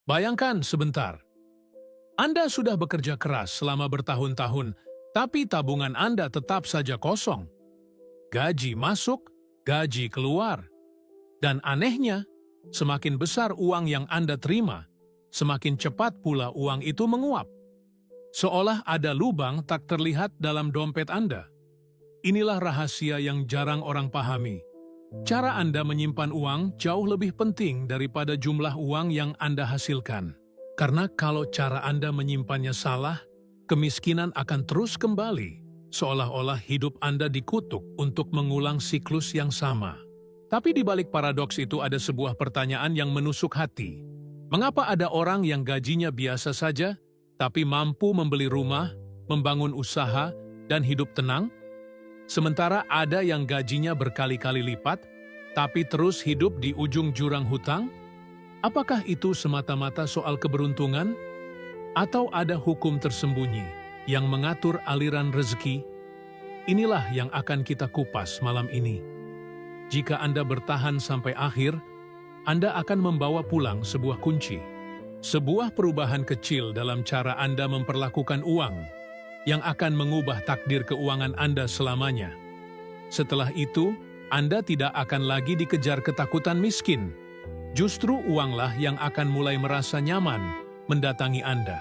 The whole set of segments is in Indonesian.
Bayangkan sebentar, Anda sudah bekerja keras selama bertahun-tahun, tapi tabungan Anda tetap saja kosong. Gaji masuk, gaji keluar. Dan anehnya, semakin besar uang yang Anda terima, semakin cepat pula uang itu menguap. Seolah ada lubang tak terlihat dalam dompet Anda. Inilah rahasia yang jarang orang pahami. Cara Anda menyimpan uang jauh lebih penting daripada jumlah uang yang Anda hasilkan. Karena kalau cara Anda menyimpannya salah, kemiskinan akan terus kembali, seolah-olah hidup Anda dikutuk untuk mengulang siklus yang sama. Tapi di balik paradoks itu ada sebuah pertanyaan yang menusuk hati. Mengapa ada orang yang gajinya biasa saja, tapi mampu membeli rumah, membangun usaha, dan hidup tenang? Sementara ada yang gajinya berkali-kali lipat, tapi terus hidup di ujung jurang hutang? Apakah itu semata-mata soal keberuntungan? Atau ada hukum tersembunyi yang mengatur aliran rezeki? Inilah yang akan kita kupas malam ini. Jika Anda bertahan sampai akhir, Anda akan membawa pulang sebuah kunci. Sebuah perubahan kecil dalam cara Anda memperlakukan uang yang akan mengubah takdir keuangan Anda selamanya. Setelah itu, Anda tidak akan lagi dikejar ketakutan miskin. Justru uanglah yang akan mulai merasa nyaman mendatangi Anda.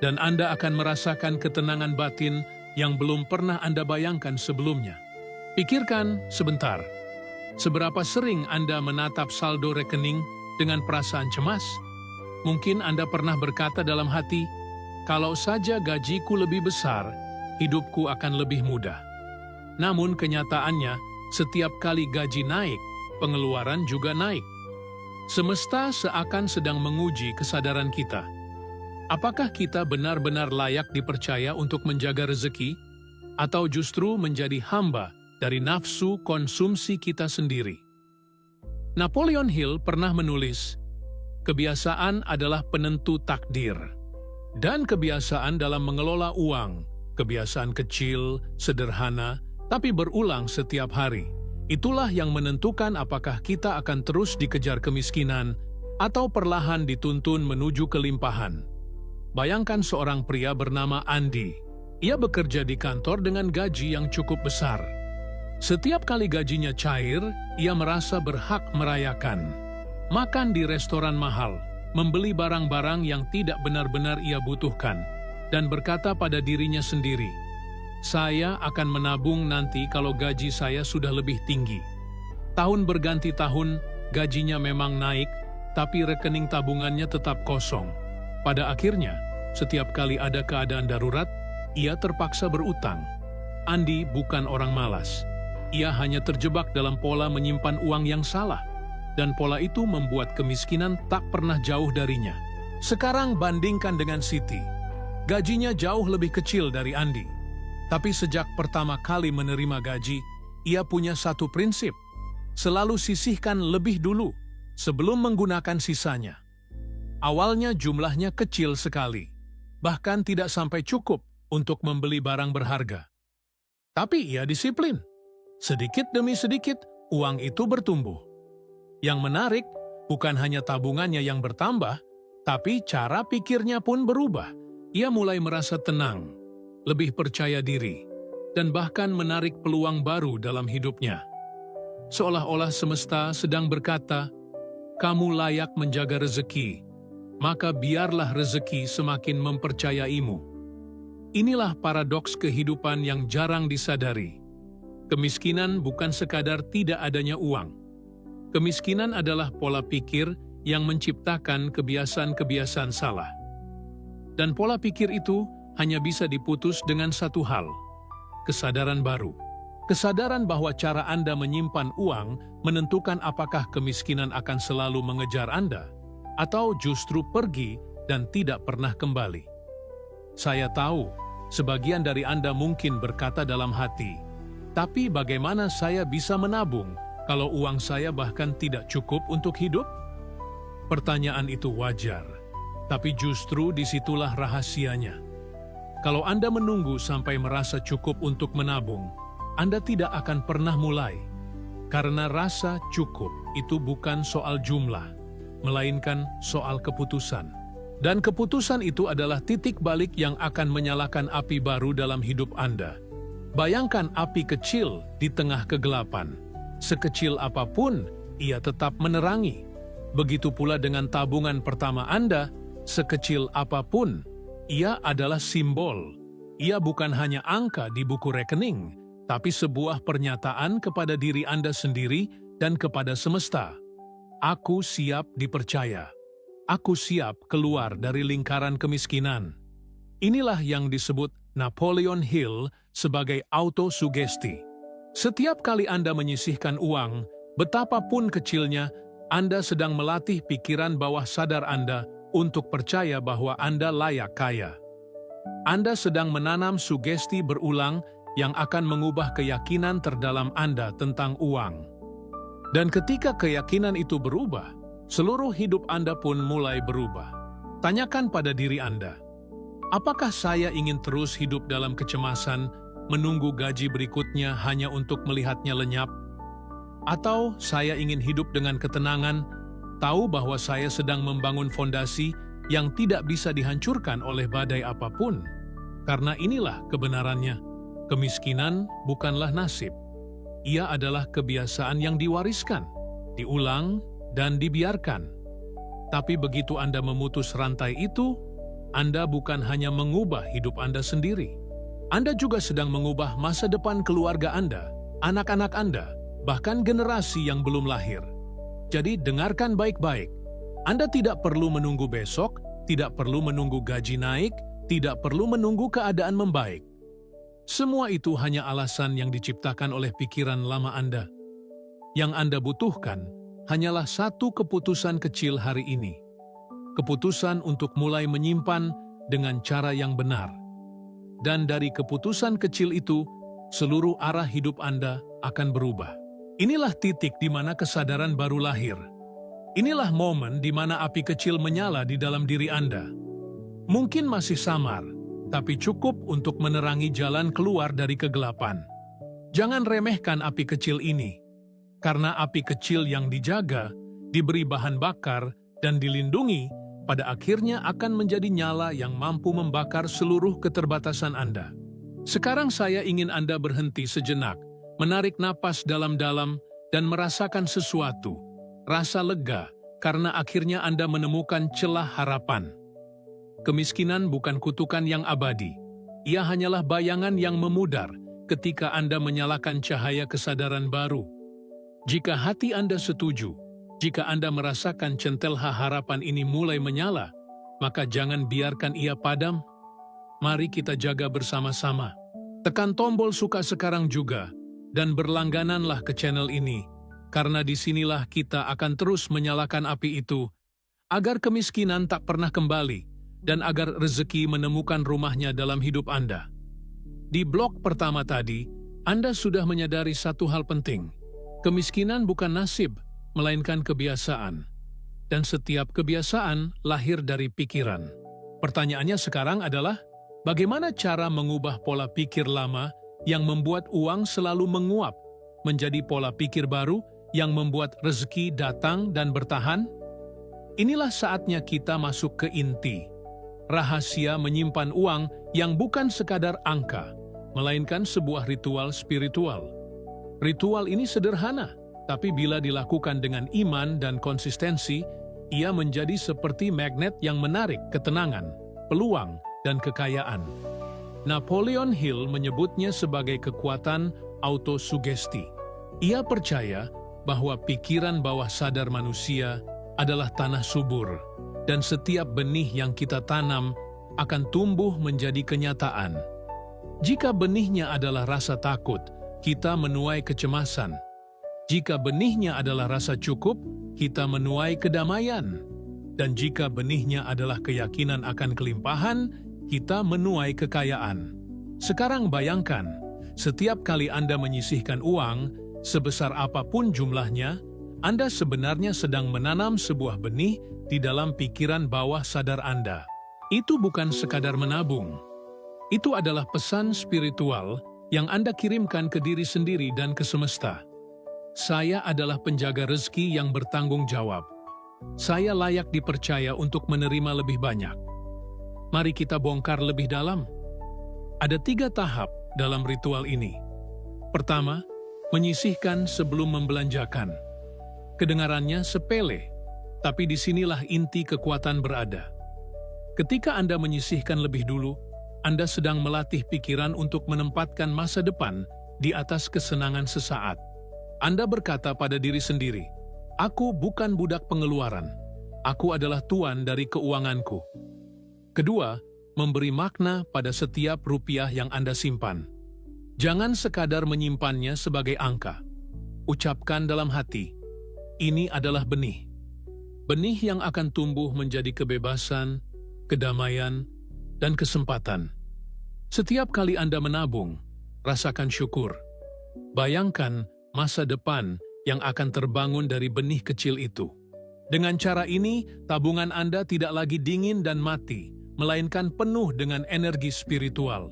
Dan Anda akan merasakan ketenangan batin yang belum pernah Anda bayangkan sebelumnya. Pikirkan sebentar, seberapa sering Anda menatap saldo rekening dengan perasaan cemas? Mungkin Anda pernah berkata dalam hati, "Kalau saja gajiku lebih besar, hidupku akan lebih mudah." Namun kenyataannya, setiap kali gaji naik, pengeluaran juga naik. Semesta seakan sedang menguji kesadaran kita. Apakah kita benar-benar layak dipercaya untuk menjaga rezeki, atau justru menjadi hamba dari nafsu konsumsi kita sendiri? Napoleon Hill pernah menulis, "Kebiasaan adalah penentu takdir." Dan kebiasaan dalam mengelola uang, kebiasaan kecil, sederhana, tapi berulang setiap hari. Itulah yang menentukan apakah kita akan terus dikejar kemiskinan atau perlahan dituntun menuju kelimpahan. Bayangkan seorang pria bernama Andy. Ia bekerja di kantor dengan gaji yang cukup besar. Setiap kali gajinya cair, ia merasa berhak merayakan. Makan di restoran mahal, membeli barang-barang yang tidak benar-benar ia butuhkan, dan berkata pada dirinya sendiri, "Saya akan menabung nanti kalau gaji saya sudah lebih tinggi." Tahun berganti tahun, gajinya memang naik, tapi rekening tabungannya tetap kosong. Pada akhirnya, setiap kali ada keadaan darurat, ia terpaksa berutang. Andy bukan orang malas. Ia hanya terjebak dalam pola menyimpan uang yang salah, dan pola itu membuat kemiskinan tak pernah jauh darinya. Sekarang bandingkan dengan Siti. Gajinya jauh lebih kecil dari Andy. Tapi sejak pertama kali menerima gaji, ia punya satu prinsip. Selalu sisihkan lebih dulu, sebelum menggunakan sisanya. Awalnya jumlahnya kecil sekali, bahkan tidak sampai cukup untuk membeli barang berharga. Tapi ia disiplin. Sedikit demi sedikit, uang itu bertumbuh. Yang menarik, bukan hanya tabungannya yang bertambah, tapi cara pikirnya pun berubah. Ia mulai merasa tenang, lebih percaya diri, dan bahkan menarik peluang baru dalam hidupnya. Seolah-olah semesta sedang berkata, "Kamu layak menjaga rezeki, maka biarlah rezeki semakin mempercayaimu." Inilah paradoks kehidupan yang jarang disadari. Kemiskinan bukan sekadar tidak adanya uang. Kemiskinan adalah pola pikir yang menciptakan kebiasaan-kebiasaan salah. Dan pola pikir itu hanya bisa diputus dengan satu hal, kesadaran baru. Kesadaran bahwa cara Anda menyimpan uang menentukan apakah kemiskinan akan selalu mengejar Anda, atau justru pergi dan tidak pernah kembali. Saya tahu, sebagian dari Anda mungkin berkata dalam hati, "Tapi bagaimana saya bisa menabung kalau uang saya bahkan tidak cukup untuk hidup?" Pertanyaan itu wajar, tapi justru disitulah rahasianya. Kalau Anda menunggu sampai merasa cukup untuk menabung, Anda tidak akan pernah mulai. Karena rasa cukup itu bukan soal jumlah, melainkan soal keputusan. Dan keputusan itu adalah titik balik yang akan menyalakan api baru dalam hidup Anda. Bayangkan api kecil di tengah kegelapan. Sekecil apapun, ia tetap menerangi. Begitu pula dengan tabungan pertama Anda, sekecil apapun, ia adalah simbol. Ia bukan hanya angka di buku rekening, tapi sebuah pernyataan kepada diri Anda sendiri dan kepada semesta. Aku siap dipercaya. Aku siap keluar dari lingkaran kemiskinan. Inilah yang disebut Napoleon Hill sebagai autosugesti. Setiap kali Anda menyisihkan uang, betapapun kecilnya, Anda sedang melatih pikiran bawah sadar Anda untuk percaya bahwa Anda layak kaya. Anda sedang menanam sugesti berulang yang akan mengubah keyakinan terdalam Anda tentang uang. Dan ketika keyakinan itu berubah, seluruh hidup Anda pun mulai berubah. Tanyakan pada diri Anda, apakah saya ingin terus hidup dalam kecemasan, menunggu gaji berikutnya hanya untuk melihatnya lenyap? Atau saya ingin hidup dengan ketenangan, tahu bahwa saya sedang membangun fondasi yang tidak bisa dihancurkan oleh badai apapun? Karena inilah kebenarannya, kemiskinan bukanlah nasib. Ia adalah kebiasaan yang diwariskan, diulang, dan dibiarkan. Tapi begitu Anda memutus rantai itu, Anda bukan hanya mengubah hidup Anda sendiri. Anda juga sedang mengubah masa depan keluarga Anda, anak-anak Anda, bahkan generasi yang belum lahir. Jadi dengarkan baik-baik. Anda tidak perlu menunggu besok, tidak perlu menunggu gaji naik, tidak perlu menunggu keadaan membaik. Semua itu hanya alasan yang diciptakan oleh pikiran lama Anda. Yang Anda butuhkan hanyalah satu keputusan kecil hari ini. Keputusan untuk mulai menyimpan dengan cara yang benar. Dan dari keputusan kecil itu, seluruh arah hidup Anda akan berubah. Inilah titik di mana kesadaran baru lahir. Inilah momen di mana api kecil menyala di dalam diri Anda. Mungkin masih samar, tapi cukup untuk menerangi jalan keluar dari kegelapan. Jangan remehkan api kecil ini. Karena api kecil yang dijaga, diberi bahan bakar, dan dilindungi, pada akhirnya akan menjadi nyala yang mampu membakar seluruh keterbatasan Anda. Sekarang saya ingin Anda berhenti sejenak, menarik napas dalam-dalam, dan merasakan sesuatu, rasa lega, karena akhirnya Anda menemukan celah harapan. Kemiskinan bukan kutukan yang abadi. Ia hanyalah bayangan yang memudar ketika Anda menyalakan cahaya kesadaran baru. Jika hati Anda setuju, jika Anda merasakan centelha harapan ini mulai menyala, maka jangan biarkan ia padam. Mari kita jaga bersama-sama. Tekan tombol suka sekarang juga, dan berlanggananlah ke channel ini, karena disinilah kita akan terus menyalakan api itu, agar kemiskinan tak pernah kembali, dan agar rezeki menemukan rumahnya dalam hidup Anda. Di blog pertama tadi, Anda sudah menyadari satu hal penting. Kemiskinan bukan nasib, melainkan kebiasaan. Dan setiap kebiasaan lahir dari pikiran. Pertanyaannya sekarang adalah, bagaimana cara mengubah pola pikir lama yang membuat uang selalu menguap, menjadi pola pikir baru yang membuat rezeki datang dan bertahan? Inilah saatnya kita masuk ke inti. Rahasia menyimpan uang yang bukan sekadar angka, melainkan sebuah ritual spiritual. Ritual ini sederhana, tapi bila dilakukan dengan iman dan konsistensi, ia menjadi seperti magnet yang menarik ketenangan, peluang, dan kekayaan. Napoleon Hill menyebutnya sebagai kekuatan autosugesti. Ia percaya bahwa pikiran bawah sadar manusia adalah tanah subur, dan setiap benih yang kita tanam akan tumbuh menjadi kenyataan. Jika benihnya adalah rasa takut, kita menuai kecemasan. Jika benihnya adalah rasa cukup, kita menuai kedamaian. Dan jika benihnya adalah keyakinan akan kelimpahan, kita menuai kekayaan. Sekarang bayangkan, setiap kali Anda menyisihkan uang, sebesar apapun jumlahnya, Anda sebenarnya sedang menanam sebuah benih di dalam pikiran bawah sadar Anda. Itu bukan sekadar menabung. Itu adalah pesan spiritual yang Anda kirimkan ke diri sendiri dan ke semesta. Saya adalah penjaga rezeki yang bertanggung jawab. Saya layak dipercaya untuk menerima lebih banyak. Mari kita bongkar lebih dalam. Ada 3 tahap dalam ritual ini. Pertama, menyisihkan sebelum membelanjakan. Kedengarannya sepele, tapi disinilah inti kekuatan berada. Ketika Anda menyisihkan lebih dulu, Anda sedang melatih pikiran untuk menempatkan masa depan di atas kesenangan sesaat. Anda berkata pada diri sendiri, "Aku bukan budak pengeluaran. Aku adalah tuan dari keuanganku." Kedua, memberi makna pada setiap rupiah yang Anda simpan. Jangan sekadar menyimpannya sebagai angka. Ucapkan dalam hati, ini adalah benih. Benih yang akan tumbuh menjadi kebebasan, kedamaian, dan kesempatan. Setiap kali Anda menabung, rasakan syukur. Bayangkan masa depan yang akan terbangun dari benih kecil itu. Dengan cara ini, tabungan Anda tidak lagi dingin dan mati, melainkan penuh dengan energi spiritual.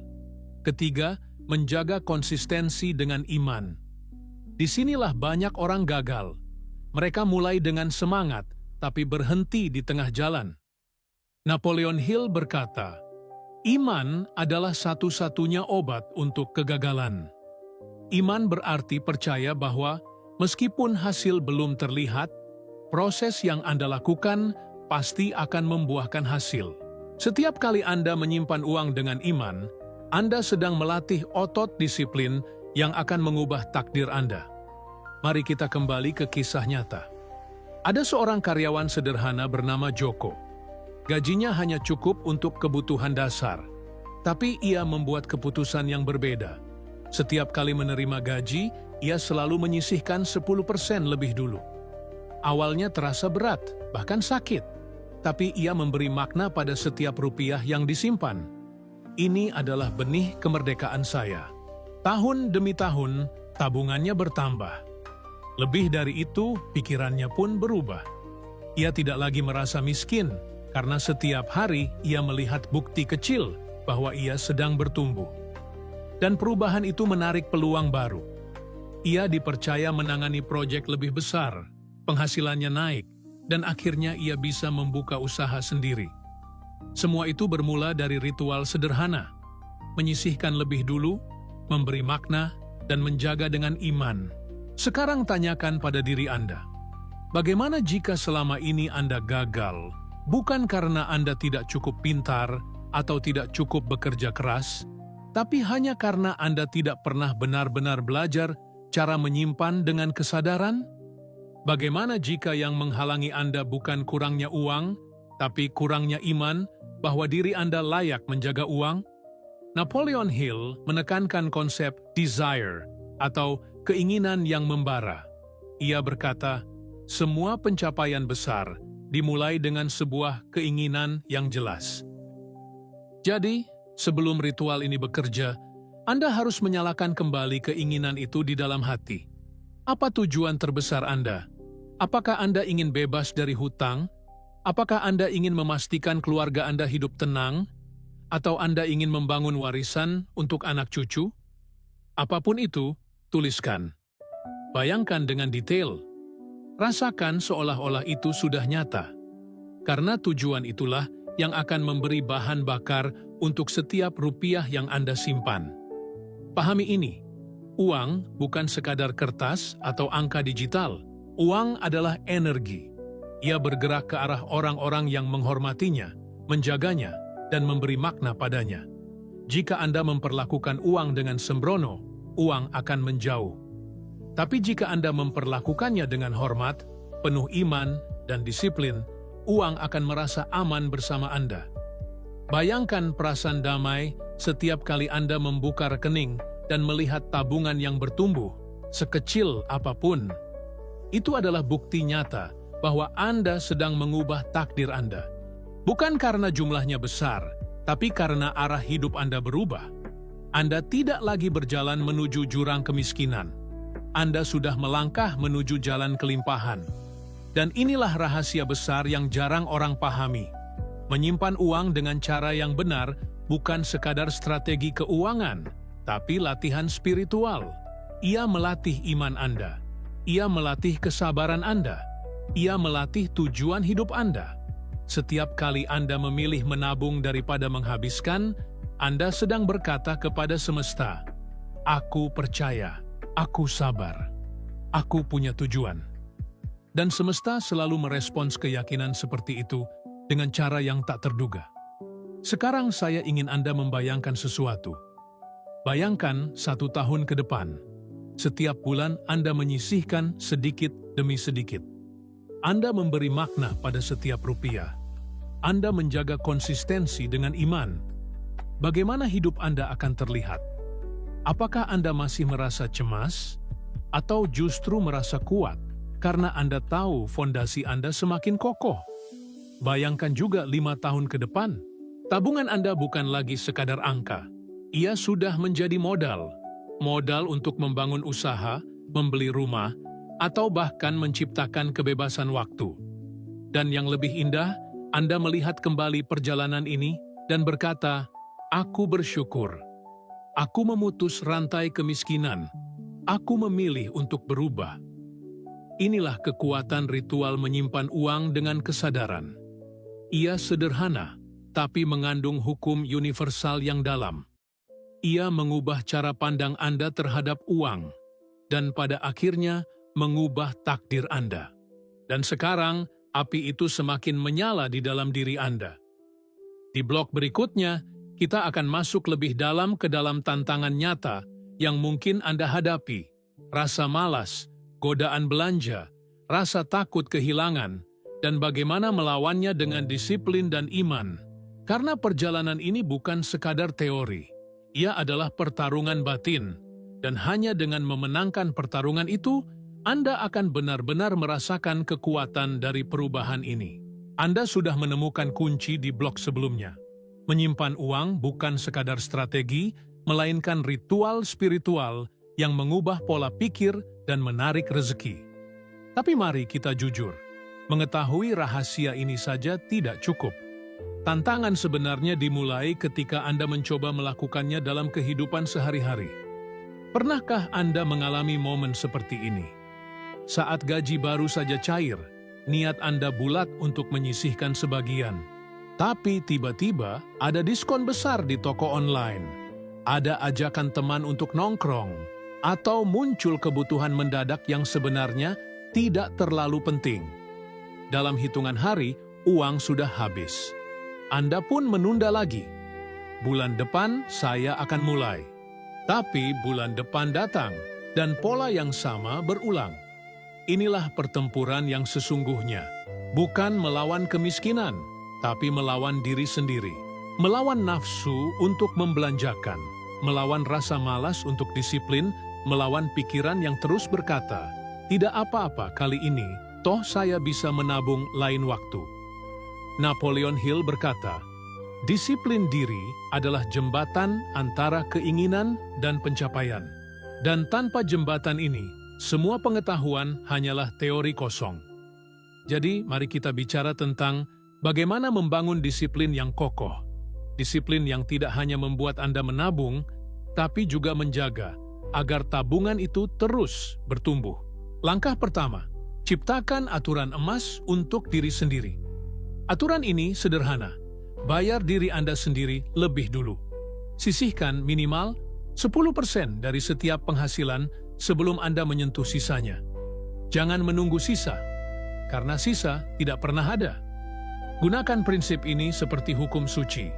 Ketiga, menjaga konsistensi dengan iman. Disinilah banyak orang gagal. Mereka mulai dengan semangat, tapi berhenti di tengah jalan. Napoleon Hill berkata, "Iman adalah satu-satunya obat untuk kegagalan." Iman berarti percaya bahwa meskipun hasil belum terlihat, proses yang Anda lakukan pasti akan membuahkan hasil. Setiap kali Anda menyimpan uang dengan iman, Anda sedang melatih otot disiplin yang akan mengubah takdir Anda. Mari kita kembali ke kisah nyata. Ada seorang karyawan sederhana bernama Joko. Gajinya hanya cukup untuk kebutuhan dasar, tapi ia membuat keputusan yang berbeda. Setiap kali menerima gaji, ia selalu menyisihkan 10% lebih dulu. Awalnya terasa berat, bahkan sakit. Tapi ia memberi makna pada setiap rupiah yang disimpan. Ini adalah benih kemerdekaan saya. Tahun demi tahun, tabungannya bertambah. Lebih dari itu, pikirannya pun berubah. Ia tidak lagi merasa miskin, karena setiap hari ia melihat bukti kecil bahwa ia sedang bertumbuh. Dan perubahan itu menarik peluang baru. Ia dipercaya menangani proyek lebih besar, penghasilannya naik, dan akhirnya ia bisa membuka usaha sendiri. Semua itu bermula dari ritual sederhana, menyisihkan lebih dulu, memberi makna, dan menjaga dengan iman. Sekarang tanyakan pada diri Anda, bagaimana jika selama ini Anda gagal, bukan karena Anda tidak cukup pintar atau tidak cukup bekerja keras, tapi hanya karena Anda tidak pernah benar-benar belajar cara menyimpan dengan kesadaran? Bagaimana jika yang menghalangi Anda bukan kurangnya uang, tapi kurangnya iman bahwa diri Anda layak menjaga uang? Napoleon Hill menekankan konsep desire atau keinginan yang membara. Ia berkata, semua pencapaian besar dimulai dengan sebuah keinginan yang jelas. Jadi, sebelum ritual ini bekerja, Anda harus menyalakan kembali keinginan itu di dalam hati. Apa tujuan terbesar Anda? Apakah Anda ingin bebas dari hutang? Apakah Anda ingin memastikan keluarga Anda hidup tenang? Atau Anda ingin membangun warisan untuk anak cucu? Apapun itu, tuliskan. Bayangkan dengan detail. Rasakan seolah-olah itu sudah nyata. Karena tujuan itulah yang akan memberi bahan bakar untuk setiap rupiah yang Anda simpan. Pahami ini, uang bukan sekadar kertas atau angka digital. Uang adalah energi. Ia bergerak ke arah orang-orang yang menghormatinya, menjaganya, dan memberi makna padanya. Jika Anda memperlakukan uang dengan sembrono, uang akan menjauh. Tapi jika Anda memperlakukannya dengan hormat, penuh iman, dan disiplin, uang akan merasa aman bersama Anda. Bayangkan perasaan damai setiap kali Anda membuka rekening dan melihat tabungan yang bertumbuh, sekecil apapun. Itu adalah bukti nyata bahwa Anda sedang mengubah takdir Anda. Bukan karena jumlahnya besar, tapi karena arah hidup Anda berubah. Anda tidak lagi berjalan menuju jurang kemiskinan. Anda sudah melangkah menuju jalan kelimpahan. Dan inilah rahasia besar yang jarang orang pahami. Menyimpan uang dengan cara yang benar bukan sekadar strategi keuangan, tapi latihan spiritual. Ia melatih iman Anda. Ia melatih kesabaran Anda. Ia melatih tujuan hidup Anda. Setiap kali Anda memilih menabung daripada menghabiskan, Anda sedang berkata kepada semesta, "Aku percaya, aku sabar, aku punya tujuan." Dan semesta selalu merespons keyakinan seperti itu dengan cara yang tak terduga. Sekarang saya ingin Anda membayangkan sesuatu. Bayangkan 1 tahun ke depan. Setiap bulan Anda menyisihkan sedikit demi sedikit. Anda memberi makna pada setiap rupiah. Anda menjaga konsistensi dengan iman. Bagaimana hidup Anda akan terlihat? Apakah Anda masih merasa cemas? Atau justru merasa kuat karena Anda tahu fondasi Anda semakin kokoh? Bayangkan juga 5 tahun ke depan. Tabungan Anda bukan lagi sekadar angka. Ia sudah menjadi modal. Modal untuk membangun usaha, membeli rumah, atau bahkan menciptakan kebebasan waktu. Dan yang lebih indah, Anda melihat kembali perjalanan ini dan berkata, "Aku bersyukur. Aku memutus rantai kemiskinan. Aku memilih untuk berubah." Inilah kekuatan ritual menyimpan uang dengan kesadaran. Ia sederhana, tapi mengandung hukum universal yang dalam. Ia mengubah cara pandang Anda terhadap uang, dan pada akhirnya mengubah takdir Anda. Dan sekarang, api itu semakin menyala di dalam diri Anda. Di blok berikutnya, kita akan masuk lebih dalam ke dalam tantangan nyata yang mungkin Anda hadapi. Rasa malas, godaan belanja, rasa takut kehilangan, dan bagaimana melawannya dengan disiplin dan iman. Karena perjalanan ini bukan sekadar teori. Ia adalah pertarungan batin, dan hanya dengan memenangkan pertarungan itu, Anda akan benar-benar merasakan kekuatan dari perubahan ini. Anda sudah menemukan kunci di blok sebelumnya. Menyimpan uang bukan sekadar strategi, melainkan ritual spiritual yang mengubah pola pikir dan menarik rezeki. Tapi mari kita jujur, mengetahui rahasia ini saja tidak cukup. Tantangan sebenarnya dimulai ketika Anda mencoba melakukannya dalam kehidupan sehari-hari. Pernahkah Anda mengalami momen seperti ini? Saat gaji baru saja cair, niat Anda bulat untuk menyisihkan sebagian. Tapi tiba-tiba ada diskon besar di toko online. Ada ajakan teman untuk nongkrong, atau muncul kebutuhan mendadak yang sebenarnya tidak terlalu penting. Dalam hitungan hari, uang sudah habis. Anda pun menunda lagi. Bulan depan saya akan mulai. Tapi bulan depan datang, dan pola yang sama berulang. Inilah pertempuran yang sesungguhnya. Bukan melawan kemiskinan, tapi melawan diri sendiri. Melawan nafsu untuk membelanjakan. Melawan rasa malas untuk disiplin, melawan pikiran yang terus berkata, "Tidak apa-apa kali ini, toh saya bisa menabung lain waktu." Napoleon Hill berkata, "Disiplin diri adalah jembatan antara keinginan dan pencapaian. Dan tanpa jembatan ini, semua pengetahuan hanyalah teori kosong." Jadi, mari kita bicara tentang bagaimana membangun disiplin yang kokoh. Disiplin yang tidak hanya membuat Anda menabung, tapi juga menjaga agar tabungan itu terus bertumbuh. Langkah pertama, ciptakan aturan emas untuk diri sendiri. Aturan ini sederhana. Bayar diri Anda sendiri lebih dulu. Sisihkan minimal 10% dari setiap penghasilan sebelum Anda menyentuh sisanya. Jangan menunggu sisa, karena sisa tidak pernah ada. Gunakan prinsip ini seperti hukum suci.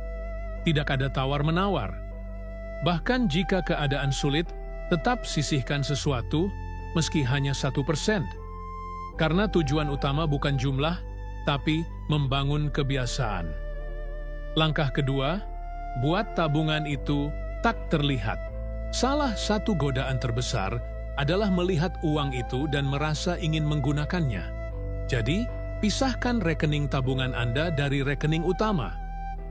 Tidak ada tawar-menawar. Bahkan jika keadaan sulit, tetap sisihkan sesuatu meski hanya 1%. Karena tujuan utama bukan jumlah, tapi membangun kebiasaan. Langkah kedua, buat tabungan itu tak terlihat. Salah satu godaan terbesar adalah melihat uang itu dan merasa ingin menggunakannya. Jadi, pisahkan rekening tabungan Anda dari rekening utama.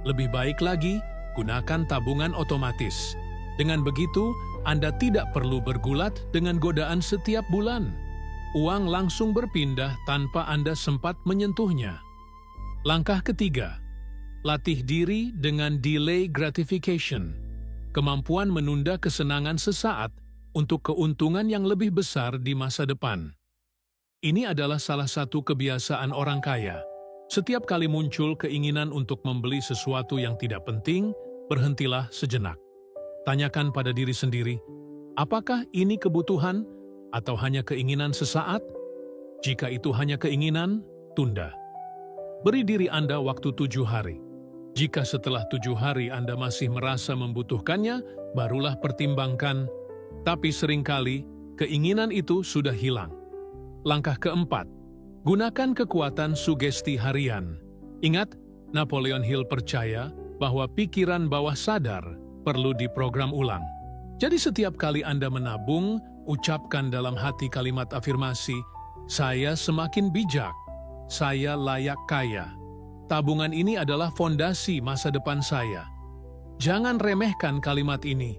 Lebih baik lagi, gunakan tabungan otomatis. Dengan begitu, Anda tidak perlu bergulat dengan godaan setiap bulan. Uang langsung berpindah tanpa Anda sempat menyentuhnya. Langkah ketiga, latih diri dengan delay gratification. Kemampuan menunda kesenangan sesaat untuk keuntungan yang lebih besar di masa depan. Ini adalah salah satu kebiasaan orang kaya. Setiap kali muncul keinginan untuk membeli sesuatu yang tidak penting, berhentilah sejenak. Tanyakan pada diri sendiri, apakah ini kebutuhan atau hanya keinginan sesaat? Jika itu hanya keinginan, tunda. Beri diri Anda waktu 7 hari. Jika setelah 7 hari Anda masih merasa membutuhkannya, barulah pertimbangkan. Tapi seringkali, keinginan itu sudah hilang. Langkah keempat, gunakan kekuatan sugesti harian. Ingat, Napoleon Hill percaya bahwa pikiran bawah sadar perlu diprogram ulang. Jadi setiap kali Anda menabung, ucapkan dalam hati kalimat afirmasi, "Saya semakin bijak, saya layak kaya." Tabungan ini adalah fondasi masa depan saya. Jangan remehkan kalimat ini.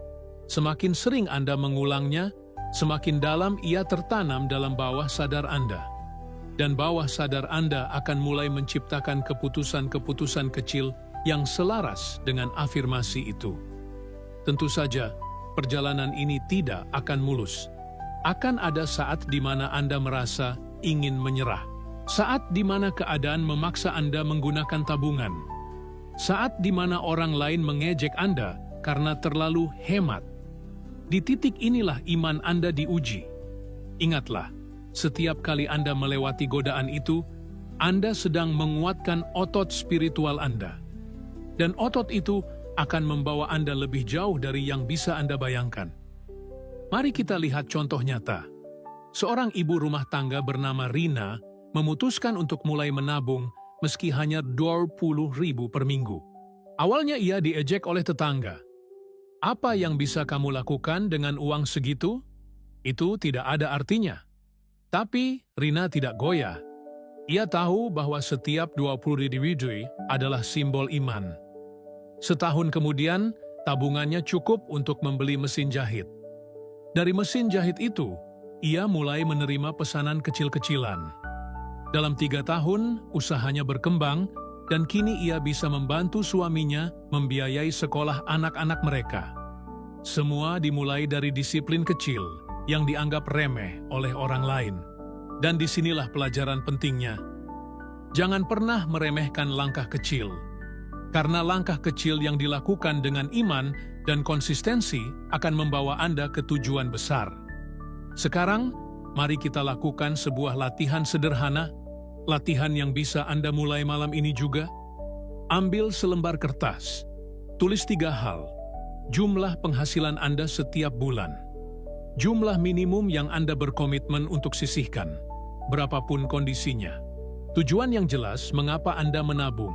Semakin sering Anda mengulangnya, semakin dalam ia tertanam dalam bawah sadar Anda. Dan bawah sadar Anda akan mulai menciptakan keputusan-keputusan kecil yang selaras dengan afirmasi itu. Tentu saja, perjalanan ini tidak akan mulus. Akan ada saat di mana Anda merasa ingin menyerah. Saat di mana keadaan memaksa Anda menggunakan tabungan. Saat di mana orang lain mengejek Anda karena terlalu hemat. Di titik inilah iman Anda diuji. Ingatlah, setiap kali Anda melewati godaan itu, Anda sedang menguatkan otot spiritual Anda. Dan otot itu akan membawa Anda lebih jauh dari yang bisa Anda bayangkan. Mari kita lihat contoh nyata. Seorang ibu rumah tangga bernama Rina memutuskan untuk mulai menabung meski hanya 20.000 per minggu. Awalnya ia diejek oleh tetangga. Apa yang bisa kamu lakukan dengan uang segitu? Itu tidak ada artinya. Tapi Rina tidak goyah. Ia tahu bahwa setiap 20.000 adalah simbol iman. Setahun kemudian, tabungannya cukup untuk membeli mesin jahit. Dari mesin jahit itu, ia mulai menerima pesanan kecil-kecilan. Dalam 3 tahun, usahanya berkembang, dan kini ia bisa membantu suaminya membiayai sekolah anak-anak mereka. Semua dimulai dari disiplin kecil yang dianggap remeh oleh orang lain. Dan disinilah pelajaran pentingnya. Jangan pernah meremehkan langkah kecil. Karena langkah kecil yang dilakukan dengan iman dan konsistensi akan membawa Anda ke tujuan besar. Sekarang, mari kita lakukan sebuah latihan sederhana, latihan yang bisa Anda mulai malam ini juga. Ambil selembar kertas, tulis 3 hal, jumlah penghasilan Anda setiap bulan, jumlah minimum yang Anda berkomitmen untuk sisihkan, berapapun kondisinya, tujuan yang jelas mengapa Anda menabung.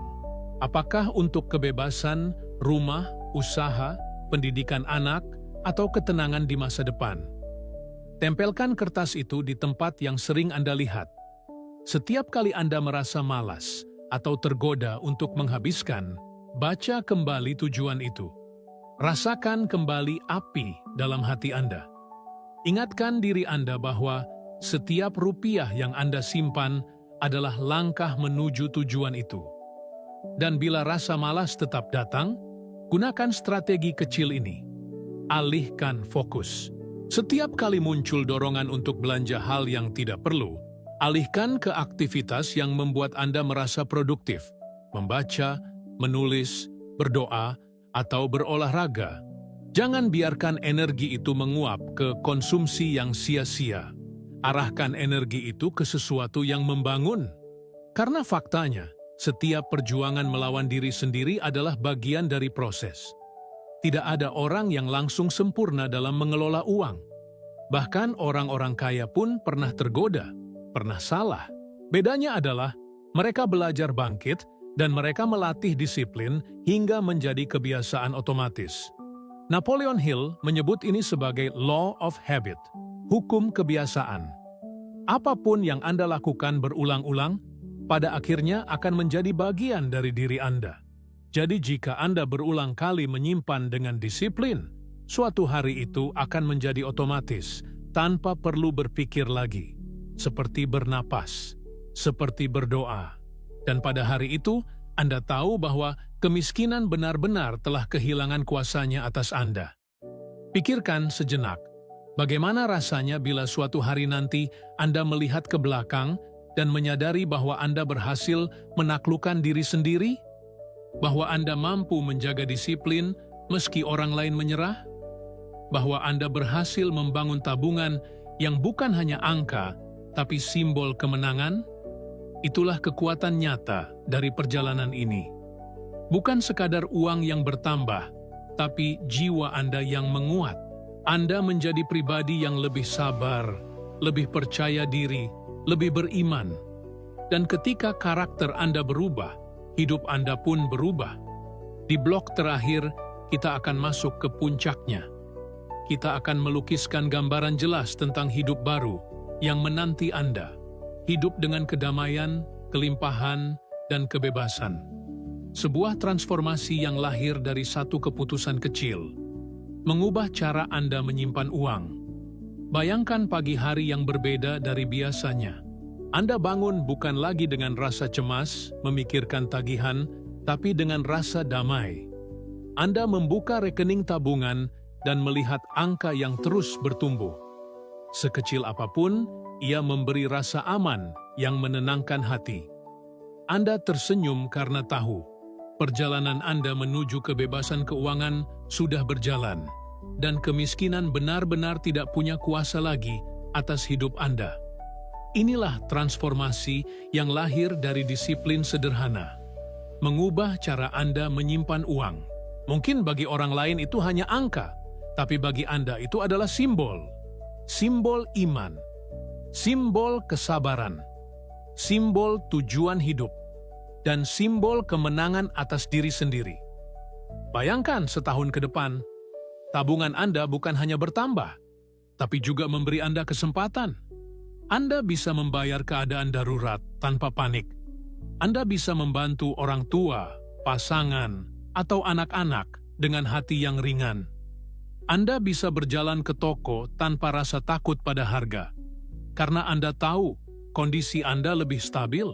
Apakah untuk kebebasan, rumah, usaha, pendidikan anak, atau ketenangan di masa depan? Tempelkan kertas itu di tempat yang sering Anda lihat. Setiap kali Anda merasa malas atau tergoda untuk menghabiskan, baca kembali tujuan itu. Rasakan kembali api dalam hati Anda. Ingatkan diri Anda bahwa setiap rupiah yang Anda simpan adalah langkah menuju tujuan itu. Dan bila rasa malas tetap datang, gunakan strategi kecil ini. Alihkan fokus. Setiap kali muncul dorongan untuk belanja hal yang tidak perlu, alihkan ke aktivitas yang membuat Anda merasa produktif. Membaca, menulis, berdoa, atau berolahraga. Jangan biarkan energi itu menguap ke konsumsi yang sia-sia. Arahkan energi itu ke sesuatu yang membangun. Karena faktanya, setiap perjuangan melawan diri sendiri adalah bagian dari proses. Tidak ada orang yang langsung sempurna dalam mengelola uang. Bahkan orang-orang kaya pun pernah tergoda, pernah salah. Bedanya adalah mereka belajar bangkit dan mereka melatih disiplin hingga menjadi kebiasaan otomatis. Napoleon Hill menyebut ini sebagai law of habit, hukum kebiasaan. Apapun yang Anda lakukan berulang-ulang, pada akhirnya akan menjadi bagian dari diri Anda. Jadi jika Anda berulang kali menyimpan dengan disiplin, suatu hari itu akan menjadi otomatis, tanpa perlu berpikir lagi. Seperti bernapas, seperti berdoa. Dan pada hari itu, Anda tahu bahwa kemiskinan benar-benar telah kehilangan kuasanya atas Anda. Pikirkan sejenak, Bagaimana rasanya bila suatu hari nanti Anda melihat ke belakang dan menyadari bahwa Anda berhasil menaklukkan diri sendiri? Bahwa Anda mampu menjaga disiplin meski orang lain menyerah? Bahwa Anda berhasil membangun tabungan yang bukan hanya angka, tapi simbol kemenangan? Itulah kekuatan nyata dari perjalanan ini. Bukan sekadar uang yang bertambah, tapi jiwa Anda yang menguat. Anda menjadi pribadi yang lebih sabar, lebih percaya diri, lebih beriman. Dan ketika karakter Anda berubah, hidup Anda pun berubah. Di blok terakhir, kita akan masuk ke puncaknya. Kita akan melukiskan gambaran jelas tentang hidup baru yang menanti Anda. Hidup dengan kedamaian, kelimpahan, dan kebebasan. Sebuah transformasi yang lahir dari satu keputusan kecil. Mengubah cara Anda menyimpan uang. Bayangkan pagi hari yang berbeda dari biasanya. Anda bangun bukan lagi dengan rasa cemas, memikirkan tagihan, tapi dengan rasa damai. Anda membuka rekening tabungan dan melihat angka yang terus bertumbuh. Sekecil apapun, ia memberi rasa aman yang menenangkan hati. Anda tersenyum karena tahu perjalanan Anda menuju kebebasan keuangan sudah berjalan, dan kemiskinan benar-benar tidak punya kuasa lagi atas hidup Anda. Inilah transformasi yang lahir dari disiplin sederhana. Mengubah cara Anda menyimpan uang. Mungkin bagi orang lain itu hanya angka, tapi bagi Anda itu adalah simbol. Simbol iman, simbol kesabaran, simbol tujuan hidup, dan simbol kemenangan atas diri sendiri. Bayangkan setahun ke depan, tabungan Anda bukan hanya bertambah, tapi juga memberi Anda kesempatan. Anda bisa membayar keadaan darurat tanpa panik. Anda bisa membantu orang tua, pasangan, atau anak-anak dengan hati yang ringan. Anda bisa berjalan ke toko tanpa rasa takut pada harga, karena Anda tahu kondisi Anda lebih stabil.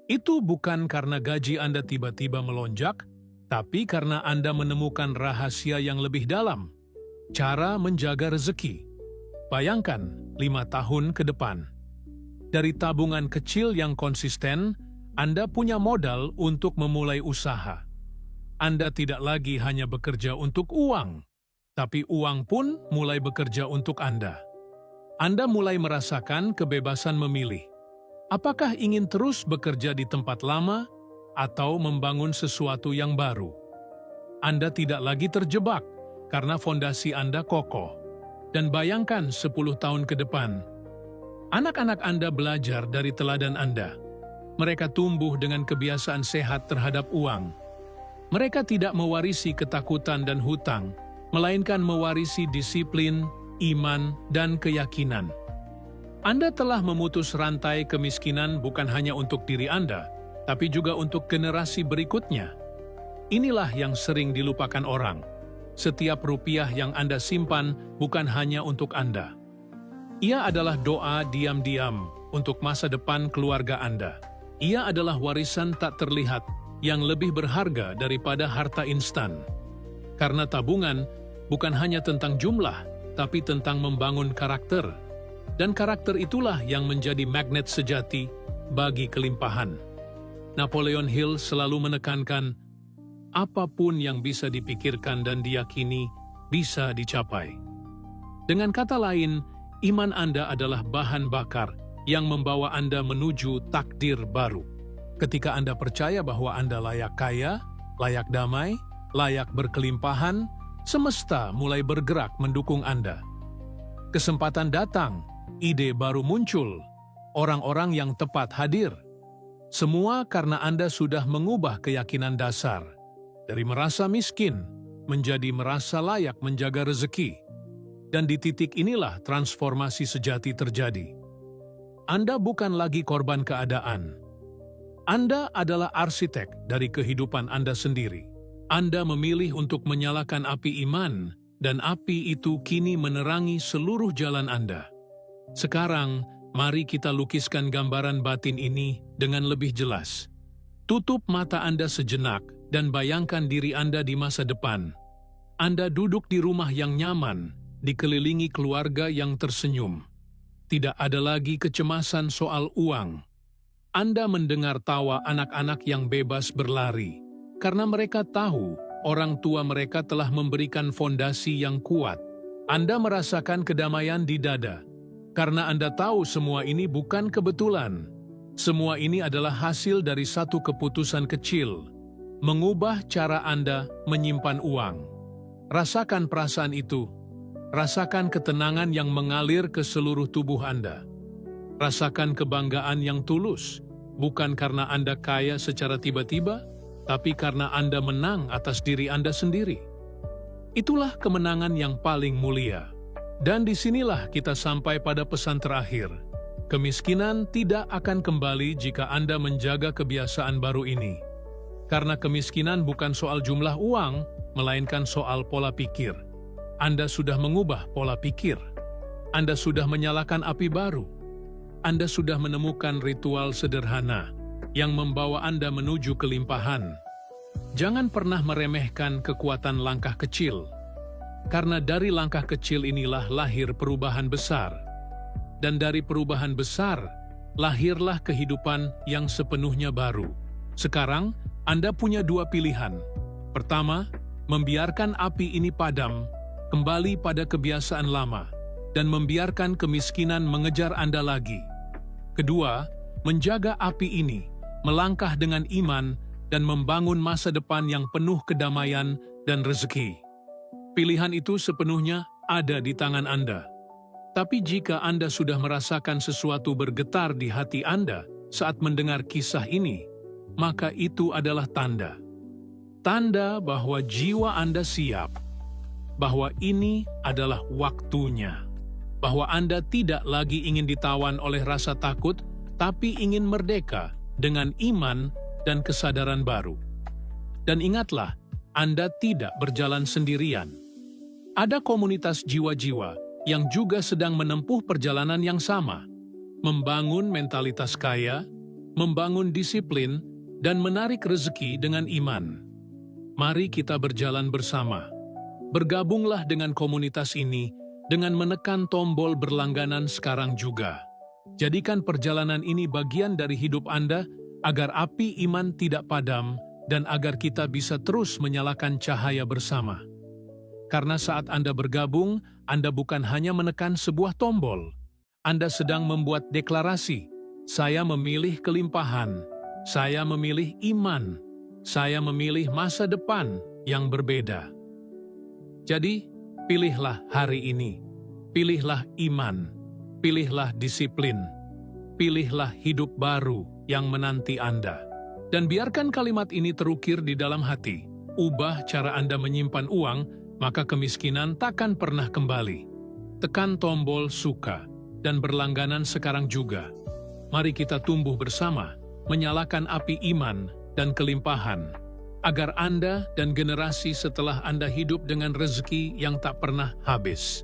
Itu bukan karena gaji Anda tiba-tiba melonjak, tapi karena Anda menemukan rahasia yang lebih dalam, cara menjaga rezeki. Bayangkan 5 tahun ke depan. Dari tabungan kecil yang konsisten, Anda punya modal untuk memulai usaha. Anda tidak lagi hanya bekerja untuk uang, tapi uang pun mulai bekerja untuk Anda. Anda mulai merasakan kebebasan memilih. Apakah ingin terus bekerja di tempat lama atau membangun sesuatu yang baru? Anda tidak lagi terjebak karena fondasi Anda kokoh. Dan bayangkan 10 tahun ke depan, anak-anak Anda belajar dari teladan Anda. Mereka tumbuh dengan kebiasaan sehat terhadap uang. Mereka tidak mewarisi ketakutan dan hutang, melainkan mewarisi disiplin, iman, dan keyakinan. Anda telah memutus rantai kemiskinan bukan hanya untuk diri Anda, tapi juga untuk generasi berikutnya. Inilah yang sering dilupakan orang. Setiap rupiah yang Anda simpan bukan hanya untuk Anda. Ia adalah doa diam-diam untuk masa depan keluarga Anda. Ia adalah warisan tak terlihat yang lebih berharga daripada harta instan. Karena tabungan bukan hanya tentang jumlah, tapi tentang membangun karakter. Dan karakter itulah yang menjadi magnet sejati bagi kelimpahan. Napoleon Hill selalu menekankan, apapun yang bisa dipikirkan dan diyakini bisa dicapai. Dengan kata lain, iman Anda adalah bahan bakar yang membawa Anda menuju takdir baru. Ketika Anda percaya bahwa Anda layak kaya, layak damai, layak berkelimpahan, semesta mulai bergerak mendukung Anda. Kesempatan datang, ide baru muncul, orang-orang yang tepat hadir. Semua karena Anda sudah mengubah keyakinan dasar, dari merasa miskin menjadi merasa layak menjaga rezeki. Dan di titik inilah transformasi sejati terjadi. Anda bukan lagi korban keadaan. Anda adalah arsitek dari kehidupan Anda sendiri. Anda memilih untuk menyalakan api iman, dan api itu kini menerangi seluruh jalan Anda. Sekarang, mari kita lukiskan gambaran batin ini dengan lebih jelas. Tutup mata Anda sejenak dan bayangkan diri Anda di masa depan. Anda duduk di rumah yang nyaman, dikelilingi keluarga yang tersenyum. Tidak ada lagi kecemasan soal uang. Anda mendengar tawa anak-anak yang bebas berlari, karena mereka tahu orang tua mereka telah memberikan fondasi yang kuat. Anda merasakan kedamaian di dada, karena Anda tahu semua ini bukan kebetulan. Semua ini adalah hasil dari satu keputusan kecil, mengubah cara Anda menyimpan uang. Rasakan perasaan itu. Rasakan ketenangan yang mengalir ke seluruh tubuh Anda. Rasakan kebanggaan yang tulus, bukan karena Anda kaya secara tiba-tiba, tapi karena Anda menang atas diri Anda sendiri. Itulah kemenangan yang paling mulia. Dan disinilah kita sampai pada pesan terakhir. Kemiskinan tidak akan kembali jika Anda menjaga kebiasaan baru ini. Karena kemiskinan bukan soal jumlah uang, melainkan soal pola pikir. Anda sudah mengubah pola pikir. Anda sudah menyalakan api baru. Anda sudah menemukan ritual sederhana yang membawa Anda menuju kelimpahan. Jangan pernah meremehkan kekuatan langkah kecil. Karena dari langkah kecil inilah lahir perubahan besar. Dan dari perubahan besar, lahirlah kehidupan yang sepenuhnya baru. Sekarang, Anda punya dua pilihan. Pertama, membiarkan api ini padam, kembali pada kebiasaan lama, dan membiarkan kemiskinan mengejar Anda lagi. Kedua, menjaga api ini, melangkah dengan iman, dan membangun masa depan yang penuh kedamaian dan rezeki. Pilihan itu sepenuhnya ada di tangan Anda. Tapi jika Anda sudah merasakan sesuatu bergetar di hati Anda saat mendengar kisah ini, maka itu adalah tanda. Tanda bahwa jiwa Anda siap, bahwa ini adalah waktunya, bahwa Anda tidak lagi ingin ditawan oleh rasa takut, tapi ingin merdeka dengan iman dan kesadaran baru. Dan ingatlah, Anda tidak berjalan sendirian. Ada komunitas jiwa-jiwa yang juga sedang menempuh perjalanan yang sama, membangun mentalitas kaya, membangun disiplin, dan menarik rezeki dengan iman. Mari kita berjalan bersama. Bergabunglah dengan komunitas ini dengan menekan tombol berlangganan sekarang juga. Jadikan perjalanan ini bagian dari hidup Anda agar api iman tidak padam dan agar kita bisa terus menyalakan cahaya bersama. Karena saat Anda bergabung, Anda bukan hanya menekan sebuah tombol. Anda sedang membuat deklarasi, saya memilih kelimpahan, saya memilih iman, saya memilih masa depan yang berbeda. Jadi, pilihlah hari ini, pilihlah iman, pilihlah disiplin, pilihlah hidup baru yang menanti Anda. Dan biarkan kalimat ini terukir di dalam hati, ubah cara Anda menyimpan uang, maka kemiskinan takkan pernah kembali. Tekan tombol suka dan berlangganan sekarang juga. Mari kita tumbuh bersama, menyalakan api iman dan kelimpahan, agar Anda dan generasi setelah Anda hidup dengan rezeki yang tak pernah habis.